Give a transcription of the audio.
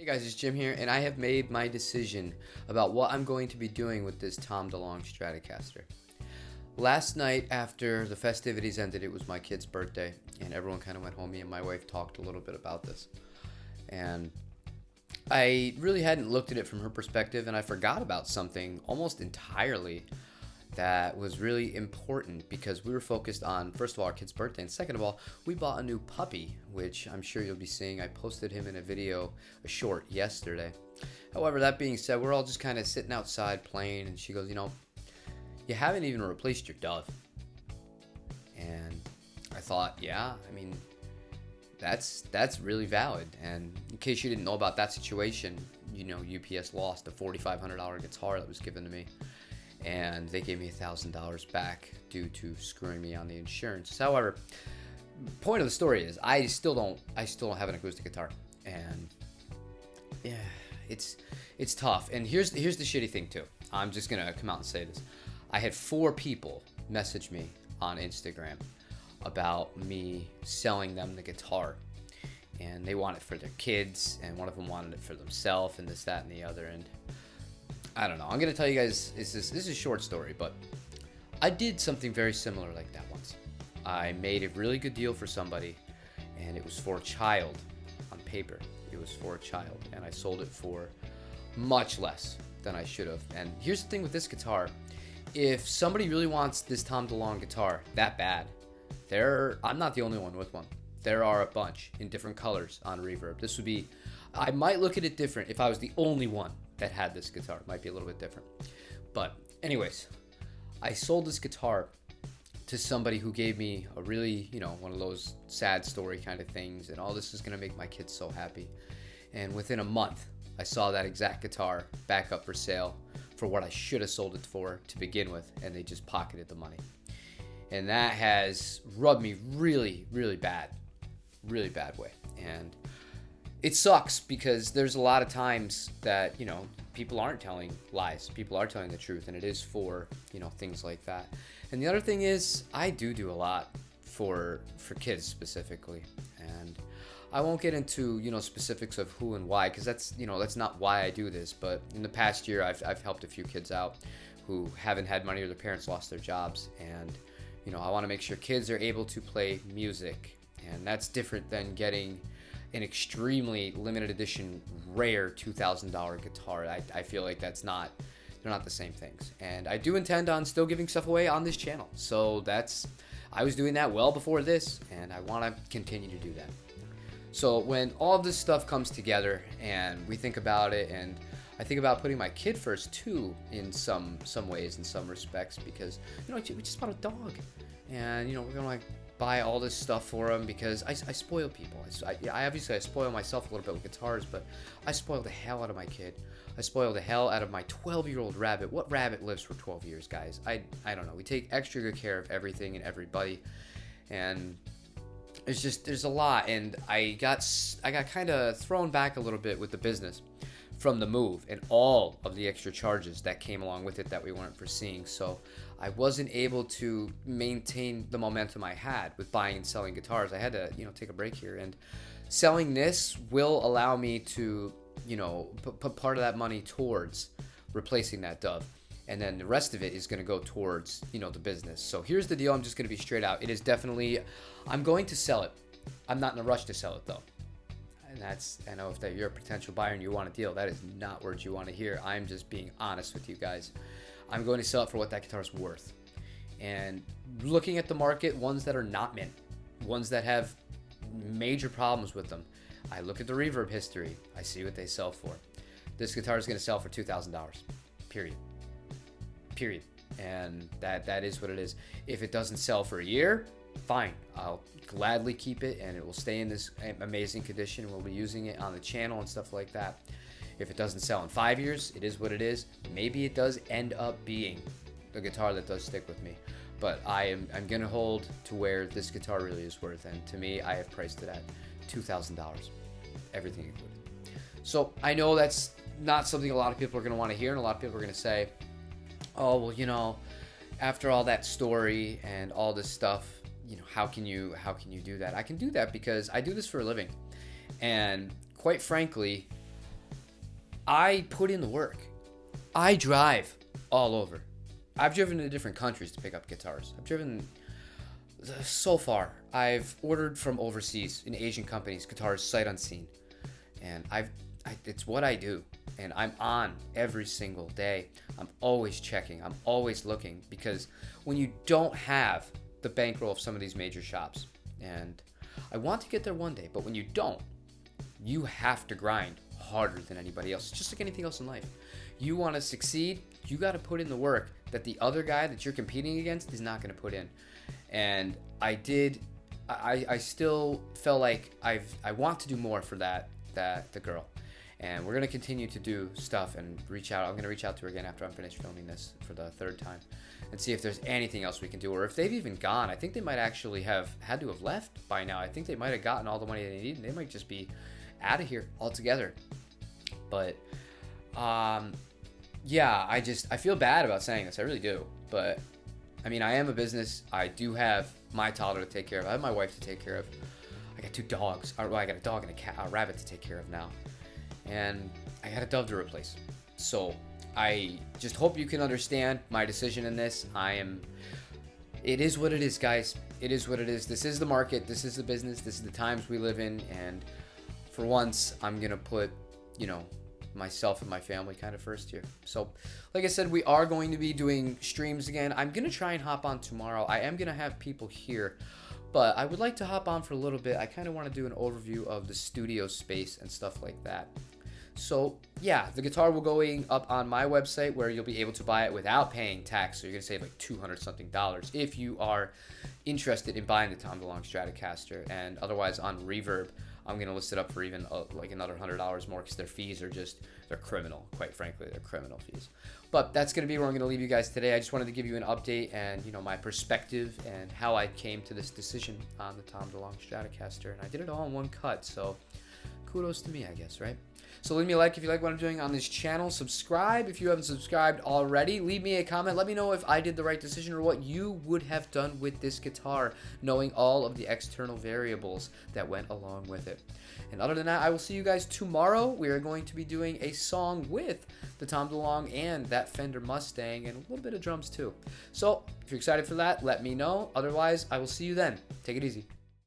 Hey guys, it's Jim here, and I have made my decision about what I'm going to be doing with this Tom DeLonge Stratocaster. Last night, after the festivities ended, it was my kid's birthday, and everyone kind of went home. Me and my wife talked a little bit about this, and I really hadn't looked at it from her perspective, and I forgot about something almost entirely that was really important because we were focused on, first of all, our kid's birthday, and second of all, we bought a new puppy, which I'm sure you'll be seeing. I posted him in a video, a short, yesterday. However, that being said, we're all just kind of sitting outside playing, and she goes, you haven't even replaced your dove. And I thought, yeah, I mean, that's really valid. And in case you didn't know about that situation, UPS lost a $4,500 guitar that was given to me, and they gave me $1,000 back due to screwing me on the insurance. However, point of the story is I still don't have an acoustic guitar, and yeah, it's tough. And here's the shitty thing too. I'm just gonna come out and say this. I had 4 people message me on Instagram about me selling them the guitar, and they want it for their kids, and one of them wanted it for themselves, and this, that, and the other. And I don't know. I'm gonna tell you guys. This is a short story, but I did something very similar like that once. I made a really good deal for somebody, and it was for a child. On paper, it was for a child, and I sold it for much less than I should have. And here's the thing with this guitar: if somebody really wants this Tom DeLonge guitar that bad, I'm not the only one with one. There are a bunch in different colors on Reverb. This would be, I might look at it different if I was the only one that had this guitar. It might be a little bit different. But anyways, I sold this guitar to somebody who gave me a really, one of those sad story kind of things, and all this is going to make my kids so happy. And within a month, I saw that exact guitar back up for sale for what I should have sold it for to begin with, and they just pocketed the money. And that has rubbed me really, really bad way. And it sucks because there's a lot of times that, people aren't telling lies. People are telling the truth, and it is for, things like that. And the other thing is I do a lot for kids specifically. And I won't get into, specifics of who and why, because that's not why I do this. But in the past year, I've helped a few kids out who haven't had money or their parents lost their jobs. And, I want to make sure kids are able to play music. And that's different than getting an extremely limited edition rare $2,000 guitar. I feel like they're not the same things. And I do intend on still giving stuff away on this channel. So I was doing that well before this, and I want to continue to do that. So when all this stuff comes together and we think about it, and I think about putting my kid first too in some ways, in some respects, because we just bought a dog, and we're gonna buy all this stuff for him because I spoil people. I obviously spoil myself a little bit with guitars, but I spoil the hell out of my kid. I spoil the hell out of my 12-year-old rabbit. What rabbit lives for 12 years, guys? I don't know. We take extra good care of everything and everybody, and there's a lot. And I got kind of thrown back a little bit with the business from the move and all of the extra charges that came along with it that we weren't foreseeing. So I wasn't able to maintain the momentum I had with buying and selling guitars. I had to, take a break here, and selling this will allow me to, put part of that money towards replacing that dove. And then the rest of it is going to go towards, the business. So here's the deal. I'm just going to be straight out. It is definitely, I'm going to sell it. I'm not in a rush to sell it though. And I know if you're a potential buyer and you want a deal, that is not words you want to hear. I'm just being honest with you guys. I'm going to sell it for what that guitar is worth. And looking at the market, ones that are not mint, ones that have major problems with them, I look at the Reverb history. I see what they sell for. This guitar is going to sell for $2,000. Period. And that is what it is. If it doesn't sell for a year, fine. I'll gladly keep it, and it will stay in this amazing condition. We'll be using it on the channel and stuff like that. If it doesn't sell in 5 years, it is what it is. Maybe it does end up being the guitar that does stick with me. But I'm going to hold to where this guitar really is worth. And to me, I have priced it at $2,000, everything included. So I know that's not something a lot of people are going to want to hear, and a lot of people are going to say, oh, well, after all that story and all this stuff, how can you do that? I can do that because I do this for a living. And quite frankly, I put in the work. I drive all over. I've driven to different countries to pick up guitars. I've driven so far. I've ordered from overseas in Asian companies guitars sight unseen, and it's what I do, and I'm on every single day. I'm always checking. I'm always looking, because when you don't have the bankroll of some of these major shops, and I want to get there one day, but when you don't, you have to grind harder than anybody else. It's just like anything else in life. You want to succeed, you got to put in the work that the other guy that you're competing against is not going to put in. And I still felt like I want to do more for the girl. And we're going to continue to do stuff and reach out. I'm going to reach out to her again after I'm finished filming this for the third time and see if there's anything else we can do, or if they've even gone. I think they might actually have had to have left by now. I think they might have gotten all the money they need, and they might just be out of here altogether. But yeah, I feel bad about saying this. I really do. But I mean, I am a business. I do have my toddler to take care of. I have my wife to take care of. I got 2 dogs. Well, I got a dog and a rabbit to take care of now. And I got a dove to replace. So I just hope you can understand my decision in this. It is what it is, guys. It is what it is. This is the market. This is the business. This is the times we live in. And for once, I'm going to put, myself and my family kind of first here. So like I said, we are going to be doing streams again. I'm going to try and hop on tomorrow. I am going to have people here, but I would like to hop on for a little bit. I kind of want to do an overview of the studio space and stuff like that. So yeah, the guitar will going up on my website, where you'll be able to buy it without paying tax. So you're gonna save like $200 something if you are interested in buying the Tom DeLonge Stratocaster. And otherwise on Reverb, I'm gonna list it up for even like another $100 more, because their fees are they're criminal. Quite frankly, they're criminal fees. But that's gonna be where I'm gonna leave you guys today. I just wanted to give you an update and my perspective and how I came to this decision on the Tom DeLonge Stratocaster. And I did it all in one cut, so kudos to me, I guess, right? So leave me a like if you like what I'm doing on this channel. Subscribe if you haven't subscribed already. Leave me a comment. Let me know if I did the right decision, or what you would have done with this guitar, knowing all of the external variables that went along with it. And other than that, I will see you guys tomorrow. We are going to be doing a song with the Tom DeLonge and that Fender Mustang, and a little bit of drums too. So if you're excited for that, let me know. Otherwise, I will see you then. Take it easy.